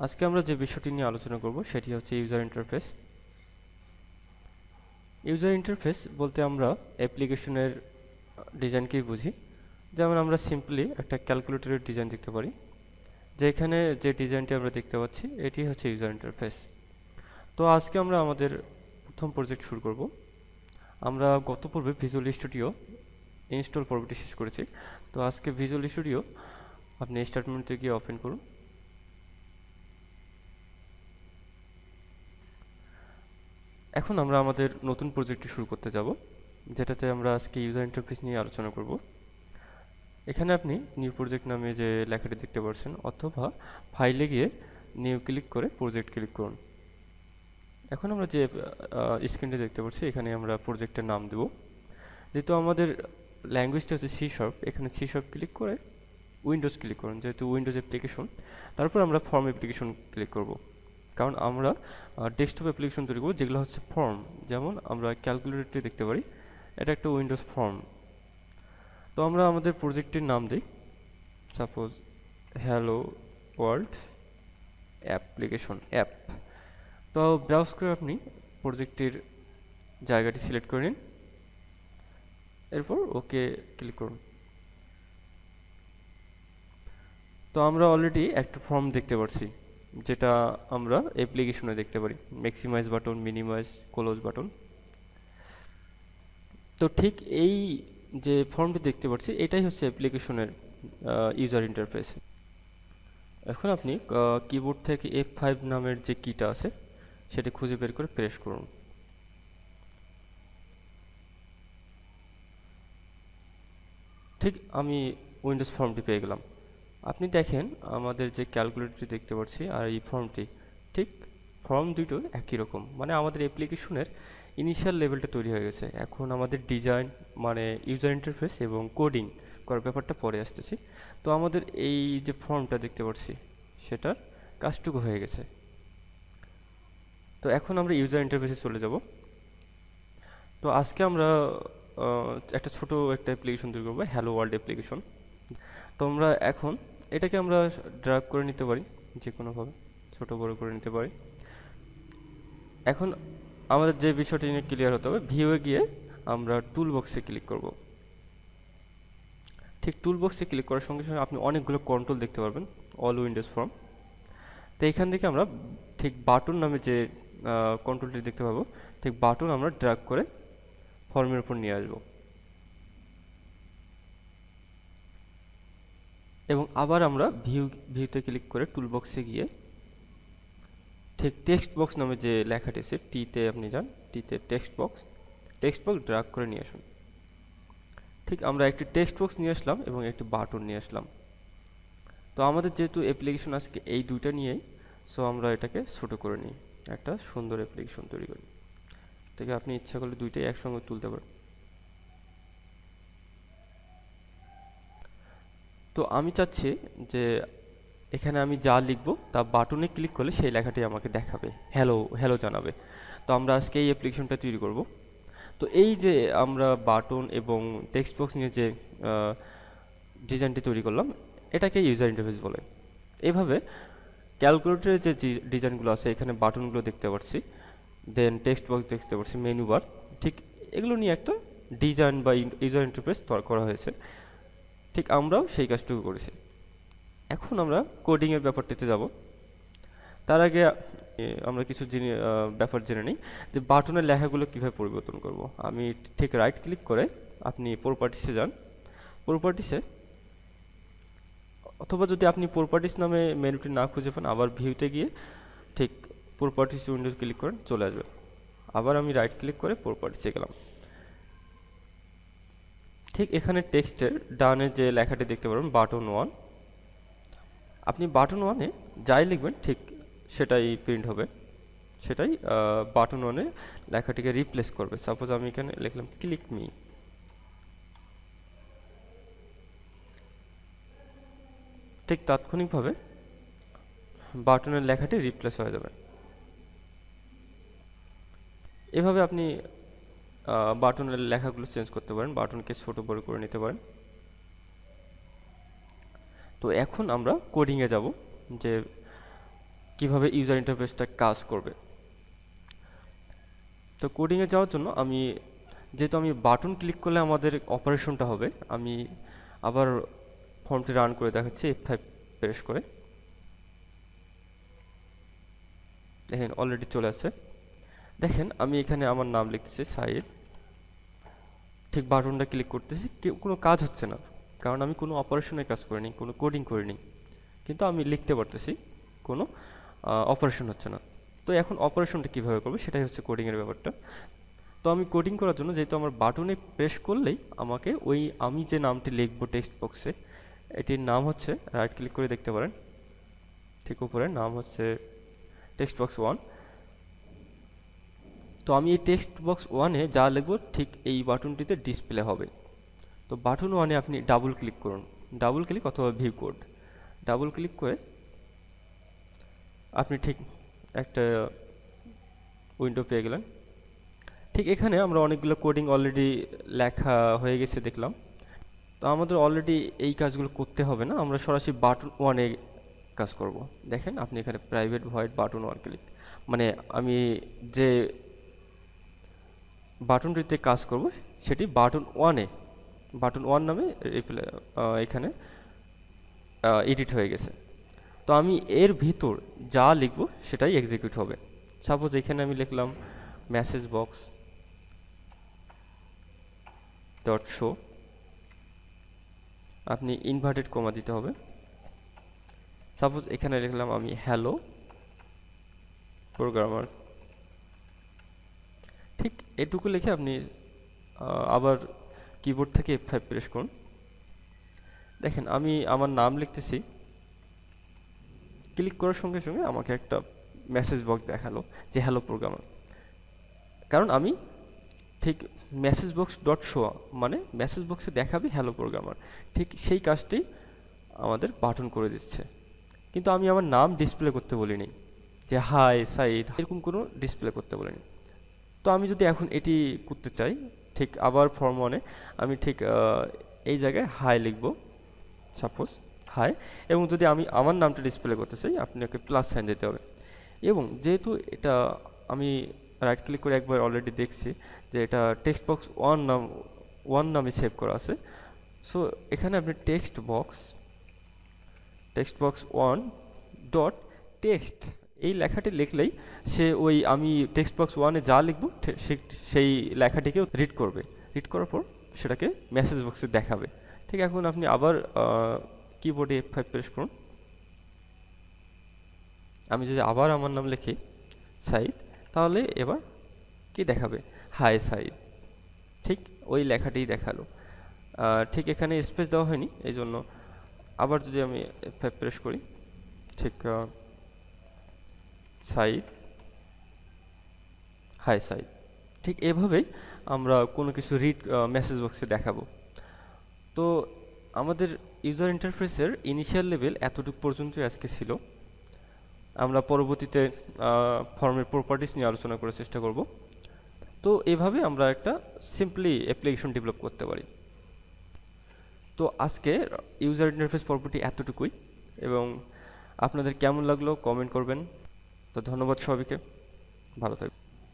আজকে আমরা যে বিষয়টি নিয়ে আলোচনা করব সেটি হচ্ছে ইউজার ইন্টারফেস। ইউজার ইন্টারফেস বলতে আমরা অ্যাপ্লিকেশনের ডিজাইনকেই বুঝি। যেমন আমরা সিম্পলি একটা ক্যালকুলেটরের ডিজাইন দেখতে পারি, যেখানে যে ডিজাইনটি আমরা দেখতে পাচ্ছি এটি হচ্ছে ইউজার ইন্টারফেস। তো আজকে আমরা আমাদের প্রথম প্রজেক্ট শুরু করব। আমরা গত পর্বে ভিজুয়াল স্টুডিও ইনস্টল পর্বটি শেষ করেছি। তো আজকে ভিজুয়াল স্টুডিও আপনি স্টার্ট মেনুতে গিয়ে ওপেন করুন। এখন আমরা আমাদের নতুন প্রজেক্টটি শুরু করতে যাব, যেটাতে আমরা আজকে ইউজার ইন্টারফেস নিয়ে আলোচনা করব। এখানে আপনি নিউ প্রজেক্ট নামে যে লেখাটি দেখতে পাচ্ছেন, অথবা ফাইলে গিয়ে নিউ ক্লিক করে প্রজেক্ট ক্লিক করুন। এখন আমরা যে স্ক্রিনটি দেখতে পাচ্ছি, এখানে আমরা প্রজেক্টের নাম দেব। যেহেতু আমাদের ল্যাঙ্গুয়েজটা হচ্ছে সি শার্প, এখানে সি শার্প ক্লিক করে উইন্ডোজ ক্লিক করুন, যেহেতু উইন্ডোজ অ্যাপ্লিকেশন। তারপর আমরা ফর্ম অ্যাপ্লিকেশন ক্লিক করব, কারণ আমরা ডেস্কটপ অ্যাপ্লিকেশন তৈরি করব যেগুলো হচ্ছে ফর্ম। যেমন আমরা ক্যালকুলেটরটি দেখতে পারি, এটা একটা উইন্ডোজ ফর্ম। তো আমরা আমাদের প্রজেক্টের নাম দিই, suppose hello world application app. তো ব্রাউজ করে আপনি প্রজেক্টের জায়গাটি সিলেক্ট করে নিন, এরপর ওকে ক্লিক করুন। তো আমরা অলরেডি একটা ফর্ম দেখতে পাচ্ছি, যেটা আমরা অ্যাপ্লিকেশনে দেখতে পারি, maximise button, minimise, close button. তো ঠিক এই যে ফর্মটি দেখতে পাচ্ছি, এটাই হচ্ছে অ্যাপ্লিকেশনের ইউজার ইন্টারফেস। এখন আপনি কিবোর্ড থেকে F5 নামের যে কিটা আছে সেটা খুঁজে বের করে প্রেস করুন। ঠিক আমি উইন্ডোজ ফর্মটি পেয়ে গেলাম। আপনি দেখেন আমাদের যে ক্যালকুলেটরটি দেখতে পাচ্ছি আর এই ফর্মটি, ঠিক ফর্ম দুটো একই রকম। মানে আমাদের অ্যাপ্লিকেশনের ইনিশিয়াল লেভেলটা তৈরি হয়ে গেছে। এখন আমাদের ডিজাইন মানে ইউজার ইন্টারফেস এবং কোডিং করার ব্যাপারটা পরে আসতেছি। তো আমাদের এই যে ফর্মটা দেখতে পাচ্ছি সেটার কাজটুকু হয়ে গেছে। তো এখন আমরা ইউজার ইন্টারফেসে চলে যাব। তো আজকে আমরা একটা ছোট একটা অ্যাপ্লিকেশন তৈরি করবো, হ্যালো ওয়ার্ল্ড অ্যাপ্লিকেশন। তো আমরা এখন এটাকে আমরা ড্র্যাগ করে নিতে পারি, যে কোনোভাবে ছোট বড় করে নিতে পারি। এখন আমাদের যে বিষয়টি নিয়ে ক্লিয়ার হতে হবে, ভিউয়ে গিয়ে আমরা টুল বক্সে ক্লিক করব। ঠিক টুল বক্সে ক্লিক করার সঙ্গে সঙ্গে আপনি অনেকগুলো কন্ট্রোল দেখতে পারবেন, অল উইন্ডোজ ফর্ম। তো এখান থেকে আমরা ঠিক বাটন নামে যে কন্ট্রোলটি দেখতে পাবো, ঠিক বাটন আমরা ড্র্যাগ করে ফর্মের উপর নিয়ে আসবো, এবং আবার আমরা ভিউতে ক্লিক করে টুল বক্সে গিয়ে ঠিক টেক্সট বক্স নামে যে লেখাটি আছে, টিতে আপনি যান, টিতে টেক্সট বক্স ড্র্যাগ করে নিয়ে আসুন। ঠিক আমরা একটি টেক্সট বক্স নিয়ে আসলাম এবং একটি বাটন নিয়ে আসলাম। তো আমাদের যেহেতু অ্যাপ্লিকেশন আজকে এই দুইটা নিয়েই, সো আমরা এটাকে ছোট করে নিই, একটা সুন্দর অ্যাপ্লিকেশন তৈরি করি। থেকে আপনি ইচ্ছা করলে দুইটাই একসঙ্গে তুলতে পারেন। তো আমি চাচ্ছি যে এখানে আমি যা লিখবো তা বাটনে ক্লিক করলে সেই লেখাটি আমাকে দেখাবে, হ্যালো হ্যালো জানাবে। তো আমরা আজকে এই অ্যাপ্লিকেশনটা তৈরি করব। তো এই যে আমরা বাটন এবং টেক্সট বক্স নিয়ে যে ডিজাইনটি তৈরি করলাম, এটাকে ইউজার ইন্টারফেস বলে। এভাবে ক্যালকুলেটরের যে ডিজাইনগুলো আছে, এখানে বাটনগুলো দেখতে পাচ্ছি, দেন টেক্সট বক্স দেখতে পাচ্ছি, মেনু বার, ঠিক এগুলো নিয়ে একটা ডিজাইন বা ইউজার ইন্টারফেস করা হয়েছে। ঠিক আমরাও সেই কাজটুকু করেছি। এখন আমরা কোডিংয়ের ব্যাপারটিতে যাব। তার আগে আমরা কিছু ব্যাপার জেনে নিই, যে বাটনের লেখাগুলো কীভাবে পরিবর্তন করব। আমি ঠিক রাইট ক্লিক করে আপনি প্রপার্টিসে যান, প্রপার্টিসে, অথবা যদি আপনি প্রপার্টিস নামে মেনুটি না খুঁজে পান, আবার ভিউতে গিয়ে ঠিক প্রপার্টিস উইন্ডোজ ক্লিক করেন, চলে আসবে। আবার আমি রাইট ক্লিক করে প্রপার্টিসে গেলাম। ঠিক এখানে টেক্সটের ডানে যে লেখাটি দেখতে পারবেন, বাটন 1, আপনি বাটন 1-এ যাই লিখবেন ঠিক সেটাই প্রিন্ট হবে, সেটাই বাটন 1-এ লেখাটিকে রিপ্লেস করবে। সাপোজ আমি এখানে লিখলাম ক্লিক মি, ঠিক তাৎক্ষণিকভাবে বাটনের লেখাটি রিপ্লেস হয়ে যাবে। এভাবে আপনি বাটনের লেখাগুলো চেঞ্জ করতে পারেন, বাটনকে ছোট বড় করে নিতে পারেন। তো এখন আমরা কোডিংয়ে যাব, যে কিভাবে ইউজার ইন্টারফেসটা কাজ করবে। তো কোডিংয়ে যাওয়ার জন্য যেহেতু আমি বাটন ক্লিক করলে আমাদের অপারেশনটা হবে, আমি আবার ফর্মটি রান করে দেখাচ্ছি F5 প্রেস করে। দেখেন অলরেডি চলে আসছে। দেখেন আমি এখানে আমার নাম লিখতেছি সাইদ, ঠিক বাটনটা ক্লিক করতেছি, কোনো কাজ হচ্ছে না, কারণ আমি কোনো অপারেশনের কাজ করিনি, কোনো কোডিং করিনি, কিন্তু আমি লিখতে পারতেছি, কোনো অপারেশন হচ্ছে না। তো এখন অপারেশনটা কীভাবে করবে সেটাই হচ্ছে কোডিংয়ের ব্যাপারটা। তো আমি কোডিং করার জন্য যেহেতু আমার বাটনে প্রেস করলেই আমাকে আমি যে নামটি লিখবো টেক্সট বক্সে, এটির নাম হচ্ছে, রাইট ক্লিক করে দেখতে পারেন ঠিক উপরে, নাম হচ্ছে টেক্সট বক্স 1। তো আমি এই টেক্সট বক্স 1-এ যা লিখবো ঠিক এই বাটনটিতে ডিসপ্লে হবে। তো বাটন 1-এ আপনি ডাবল ক্লিক করুন, ডাবল ক্লিক অথবা ভিউ কোড, ডাবল ক্লিক করে আপনি ঠিক একটা উইন্ডো পেয়ে গেলেন। ঠিক এখানে আমরা অনেকগুলো কোডিং অলরেডি লেখা হয়ে গেছে দেখলাম। তো আমাদের অলরেডি এই কাজগুলো করতে হবে না, আমরা সরাসরি বাটন 1-এ কাজ করব। দেখেন আপনি এখানে প্রাইভেট ভয়েড বাটন 1 ক্লিক, মানে আমি যে বাটনটিতে কাজ করব সেটি বাটন 1-এ, বাটন 1 নামে এখানে এডিট হয়ে গেছে। তো আমি এর ভিতর যা লিখব সেটাই এক্সিকিউট হবে। সাপোজ এখানে আমি লিখলাম মেসেজ বক্স ডট শো, আপনি ইনভার্টেড কমা দিতে হবে। সাপোজ এখানে লিখলাম আমি হ্যালো প্রোগ্রামার, ঠিক এটুকু লিখে আপনি আবার কিবোর্ড থেকে F5 প্রেস করুন। দেখেন আমি আমার নাম লিখতেছি, ক্লিক করার সঙ্গে সঙ্গে আমাকে একটা মেসেজ বক্স দেখালো যে হ্যালো প্রোগ্রামার, কারণ আমি ঠিক মেসেজ বক্স ডট শো মানে মেসেজ বক্সে দেখাবে হ্যালো প্রোগ্রামার, ঠিক সেই কাজটি আমাদের বাটন করে দিচ্ছে। কিন্তু আমি আমার নাম ডিসপ্লে করতে বলিনি, যে হাই সাইদ এরকম কোনো ডিসপ্লে করতে বলিনি। তো আমি যদি এখন এটি করতে চাই, ঠিক আবার ফর্ম 1-এ আমি ঠিক এই জায়গায় হাই লিখব, সাপোজ হাই, এবং যদি আমি আমার নামটা ডিসপ্লে করতে চাই আপনাকে প্লাস সাইন দিতে হবে। এবং যেহেতু এটা আমি রাইট ক্লিক করে একবার অলরেডি দেখছি যে এটা টেক্সট বক্স 1 নামে সেভ করা আছে, সো এখানে আপনি টেক্সট বক্স 1 ডট টেক্সট এই লেখাটি লিখলেই সে আমি টেক্সট বক্স 1-এ যা লিখবো সেই লেখাটিকেও রিড করবে, রিড করার পর সেটাকে মেসেজ বক্সে দেখাবে। ঠিক এখন আপনি আবার কিবোর্ডে F5 প্রেস করুন। আমি যদি আবার আমার নাম লিখি সাইদ, তাহলে এবার কি দেখাবে, হাই সাইদ, ঠিক ওই লেখাটিই দেখালো। ঠিক এখানে স্পেস দেওয়া হয়নি, এই জন্য আবার যদি আমি F5 প্রেস করি, ঠিক সাইদ, হাই সাইদ, ঠিক এভাবেই আমরা কোনো কিছু মেসেজ বক্সে দেখাবো। তো আমাদের ইউজার ইন্টারফেসের ইনিশিয়াল লেভেল এতটুকু পর্যন্তই আজকে ছিল। আমরা পরবর্তীতে ফর্মের প্রপার্টিস নিয়ে আলোচনা করার চেষ্টা করব। তো এভাবে আমরা একটা সিম্পলি অ্যাপ্লিকেশন ডেভেলপ করতে পারি। তো আজকে ইউজার ইন্টারফেস পর্বটি এতটুকুই, এবং আপনাদের কেমন লাগলো কমেন্ট করবেন। তো ধন্যবাদ সবাইকে, ভালো থাকবেন।